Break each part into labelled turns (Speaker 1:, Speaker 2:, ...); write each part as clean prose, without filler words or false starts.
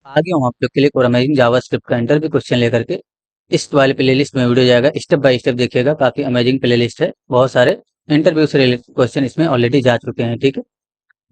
Speaker 1: आगे हूँ आप लोग के लिए और अमेजिंग जावास्क्रिप्ट का इंटरव्यू क्वेश्चन लेकर के। इस वाले प्लेलिस्ट में वीडियो जाएगा, स्टेप बाय स्टेप देखिएगा। काफी अमेजिंग प्लेलिस्ट है, बहुत सारे इंटरव्यू से रिलेटेड क्वेश्चन इसमें ऑलरेडी जा चुके हैं। ठीक है,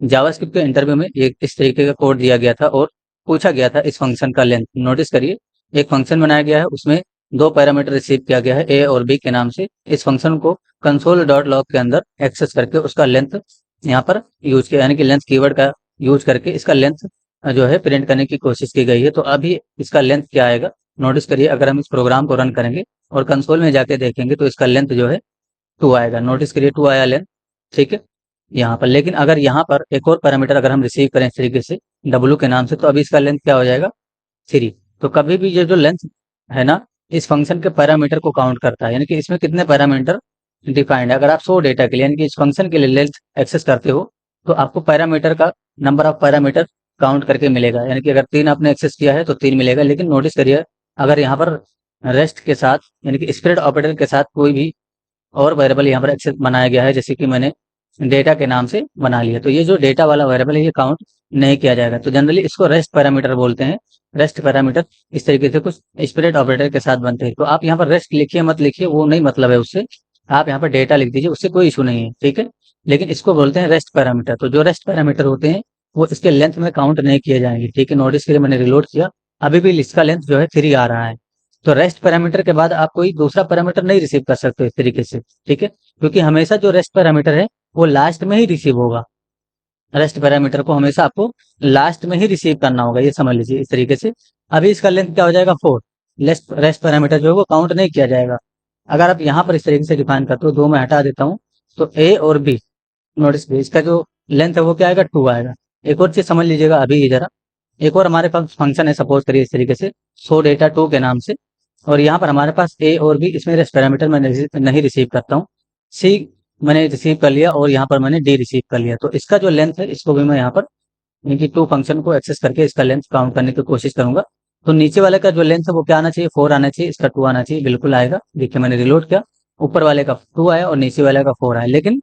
Speaker 1: जावास्क्रिप्ट के इंटरव्यू में एक इस तरीके का कोड दिया गया था और पूछा गया था इस फंक्शन का लेंथ। नोटिस करिए, एक फंक्शन बनाया गया है, उसमें दो पैरामीटर रिसीव किया गया है, ए और बी के नाम से। इस फंक्शन को कंसोल डॉट लॉग के अंदर एक्सेस करके उसका लेंथ यहाँ पर यूज किया, यानी कि लेंथ कीवर्ड का यूज करके इसका लेंथ जो है प्रिंट करने की कोशिश की गई है। तो अभी इसका लेंथ क्या आएगा, नोटिस करिए। अगर हम इस प्रोग्राम को रन करेंगे और कंसोल में जाके देखेंगे तो इसका लेंथ जो है 2 आएगा। नोटिस करिए 2 आया लेंथ, ठीक है यहाँ पर। लेकिन अगर यहाँ पर एक और पैरामीटर अगर हम रिसीव करें इस तरीके से डब्लू के नाम से, तो अभी इसका लेंथ क्या हो जाएगा 3। तो कभी भी ये जो लेंथ है ना, इस फंक्शन के पैरामीटर को काउंट करता है, यानी कि इसमें कितने पैरामीटर डिफाइंड है। अगर आप 100 डेटा के लिए यानी कि इस फंक्शन के लिए लेंथ एक्सेस करते हो तो आपको पैरामीटर का नंबर ऑफ पैरामीटर काउंट करके मिलेगा। यानी कि अगर 3 आपने एक्सेस किया है तो 3 मिलेगा। लेकिन नोटिस करिए, अगर यहाँ पर रेस्ट के साथ यानी कि स्प्रेड ऑपरेटर के साथ कोई भी और वेरिएबल यहाँ पर एक्सेस बनाया गया है, जैसे कि मैंने डेटा के नाम से बना लिया, तो ये जो डेटा वाला वेरिएबल है ये काउंट नहीं किया जाएगा। तो जनरली इसको रेस्ट पैरामीटर बोलते हैं। रेस्ट पैरामीटर इस तरीके से कुछ स्प्रेड ऑपरेटर के साथ बनते हैं। तो आप यहाँ पर रेस्ट लिखिए मत लिखिए, वो नहीं मतलब है उससे। आप यहाँ पर डेटा लिख दीजिए, उससे कोई इशू नहीं है, ठीक है। लेकिन इसको बोलते हैं रेस्ट पैरामीटर। तो जो रेस्ट पैरामीटर होते हैं वो इसके लेंथ में काउंट नहीं किए जाएंगे, ठीक है। नोटिस के लिए मैंने रिलोड किया, अभी भी इसका लेंथ जो है 3 आ रहा है। तो रेस्ट पैरामीटर के बाद आप कोई दूसरा पैरामीटर नहीं रिसीव कर सकते इस तरीके से, ठीक है। क्योंकि हमेशा जो रेस्ट पैरामीटर है वो लास्ट में ही रिसीव होगा। रेस्ट पैरामीटर को हमेशा आपको लास्ट में ही रिसीव करना होगा, ये समझ लीजिए इस तरीके से। अभी इसका लेंथ क्या हो जाएगा 4। रेस्ट पैरामीटर जो है वो काउंट नहीं किया जाएगा। अगर आप यहाँ पर इस तरीके से डिफाइन करते हो, 2 में हटा देता हूँ, तो ए और बी, नोटिस भी इसका जो लेंथ है वो क्या आएगा 2 आएगा। एक और चीज समझ लीजिएगा अभी ये जरा। एक और हमारे पास फंक्शन है, सपोज करिए इस तरीके से शो डेटा 2 के नाम से। और यहाँ पर हमारे पास ए और बी, इसमें रेस्ट पैरामीटर मैं नहीं रिसीव करता हूँ। सी मैंने रिसीव कर लिया और यहाँ पर मैंने डी रिसीव कर लिया। तो इसका जो लेंथ है इसको भी मैं यहाँ पर इनकी 2 फंक्शन को एक्सेस करके इसका लेंथ काउंट करने की कोशिश करूंगा। तो नीचे वाले का जो लेंथ है वो क्या आना चाहिए 4 आना चाहिए, इसका 2 आना चाहिए, बिल्कुल आएगा। देखिए मैंने रिलोड किया, ऊपर वाले का 2 आया और नीचे वाले का 4 आया। लेकिन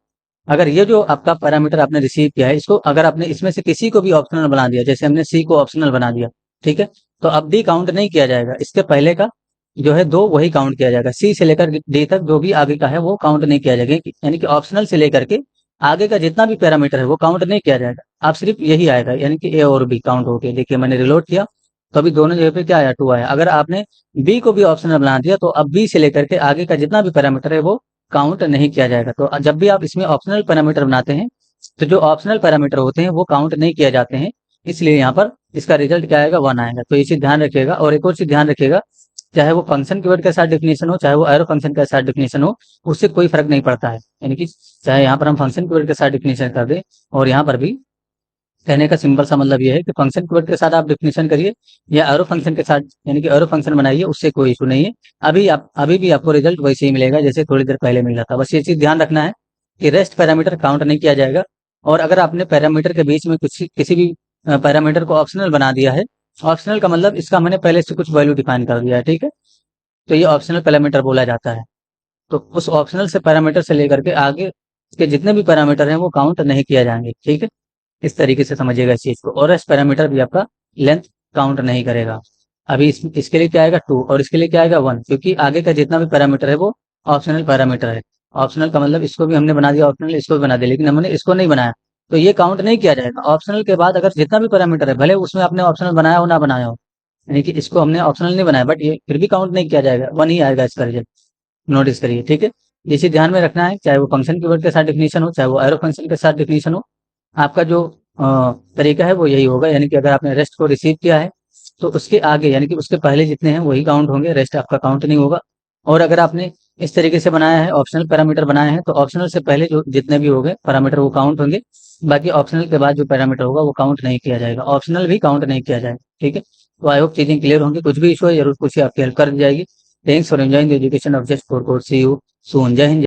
Speaker 1: अगर ये जो आपका पैरामीटर आपने रिसीव किया है, इसको अगर आपने इसमें से किसी को भी ऑप्शनल बना दिया, जैसे हमने सी को ऑप्शनल बना दिया, ठीक है, तो अब डी काउंट नहीं किया जाएगा। इसके पहले का जो है 2 वही काउंट किया जाएगा। सी से लेकर डी तक जो भी आगे का है वो काउंट नहीं किया जाएगा। यानी कि ऑप्शनल से लेकर के आगे का जितना भी पैरामीटर है वो काउंट नहीं किया जाएगा। आप सिर्फ यही आएगा, यानी कि ए और बी काउंट हो गया। देखिए मैंने रिलोड किया तो अभी दोनों जगह पे क्या आया 2 आया। अगर आपने बी को भी ऑप्शनल बना दिया तो अब बी से लेकर के आगे का जितना भी पैरामीटर है वो काउंट नहीं किया जाएगा। तो जब भी आप इसमें ऑप्शनल पैरामीटर बनाते हैं तो जो ऑप्शनल पैरामीटर होते हैं वो काउंट नहीं किया जाते हैं। इसलिए यहाँ पर इसका रिजल्ट क्या आएगा 1 आएगा। तो ये चीज ध्यान रखिएगा। और एक और चीज ध्यान रखिएगा, चाहे वो फंक्शन कीवर्ड के साथ डेफिनेशन हो, चाहे वो एरो फंक्शन के साथ डेफिनेशन हो, उससे कोई फर्क नहीं पड़ता है। यानी कि चाहे यहाँ पर हम फंक्शन कीवर्ड के साथ डेफिनेशन कर दें और यहाँ पर भी कहने का सिंपल सा मतलब ये है कि फंक्शन कीवर्ड के साथ आप डेफिनेशन करिए या एरो फंक्शन के साथ, यानी कि एरो फंक्शन बनाइए, उससे कोई इशू नहीं है। अभी भी आपको रिजल्ट वैसे ही मिलेगा जैसे थोड़ी देर पहले मिला था। बस ये चीज ध्यान रखना है कि रेस्ट पैरामीटर काउंट नहीं किया जाएगा। और अगर आपने पैरामीटर के बीच में कुछ किसी भी पैरामीटर को ऑप्शनल बना दिया है, ऑप्शनल का मतलब इसका मैंने पहले से कुछ वैल्यू डिफाइन कर दिया है, ठीक है, तो ये ऑप्शनल पैरामीटर बोला जाता है। तो उस ऑप्शनल से पैरामीटर से लेकर के आगे के जितने भी पैरामीटर हैं वो काउंट नहीं किया जाएंगे, ठीक है। इस तरीके से समझिएगा इस चीज को। और एस पैरामीटर भी आपका लेंथ काउंट नहीं करेगा। अभी इसके लिए क्या आएगा 2 और इसके लिए क्या आएगा 1, क्योंकि आगे का जितना भी पैरामीटर है वो ऑप्शनल पैरामीटर है। ऑप्शनल का मतलब इसको भी हमने बना दिया ऑप्शनल, इसको भी बना दिया, लेकिन हमने इसको नहीं बनाया, तो ये काउंट नहीं किया जाएगा। ऑप्शनल के बाद अगर जितना भी पैरामीटर है, भले उसमें आपने ऑप्शनल बनाया हो ना बनाया हो, यानी कि इसको हमने ऑप्शनल नहीं बनाया, बट ये फिर भी काउंट नहीं किया जाएगा, 1 ही आएगा इसका रिजल्ट। नोटिस करिए, ठीक है। ये चीज ध्यान में रखना है, चाहे वो फंक्शन कीवर्ड के साथ डिफिनेशन हो, चाहे वो एरो फंक्शन के साथ डिफिनेशन हो। आपका जो तरीका है वो यही होगा। यानी कि अगर आपने रेस्ट को रिसीव किया है तो उसके आगे यानी कि उसके पहले जितने हैं वही काउंट होंगे, रेस्ट आपका काउंट नहीं होगा। और अगर आपने इस तरीके से बनाया है, ऑप्शनल पैरामीटर बनाए हैं, तो ऑप्शनल से पहले जो जितने भी होंगे पैरामीटर वो काउंट होंगे। बाकी ऑप्शनल के बाद जो पैरामीटर होगा वो काउंट नहीं किया जाएगा, ऑप्शनल भी काउंट नहीं किया जाएगा, ठीक है। तो आई होप चीजें क्लियर होंगी। कुछ भी इशू है जरूर पूछिए, आपकी हेल्प कर दी जाएगी। Thanks for enjoying the education of just for course. See you soon. जय हिंद।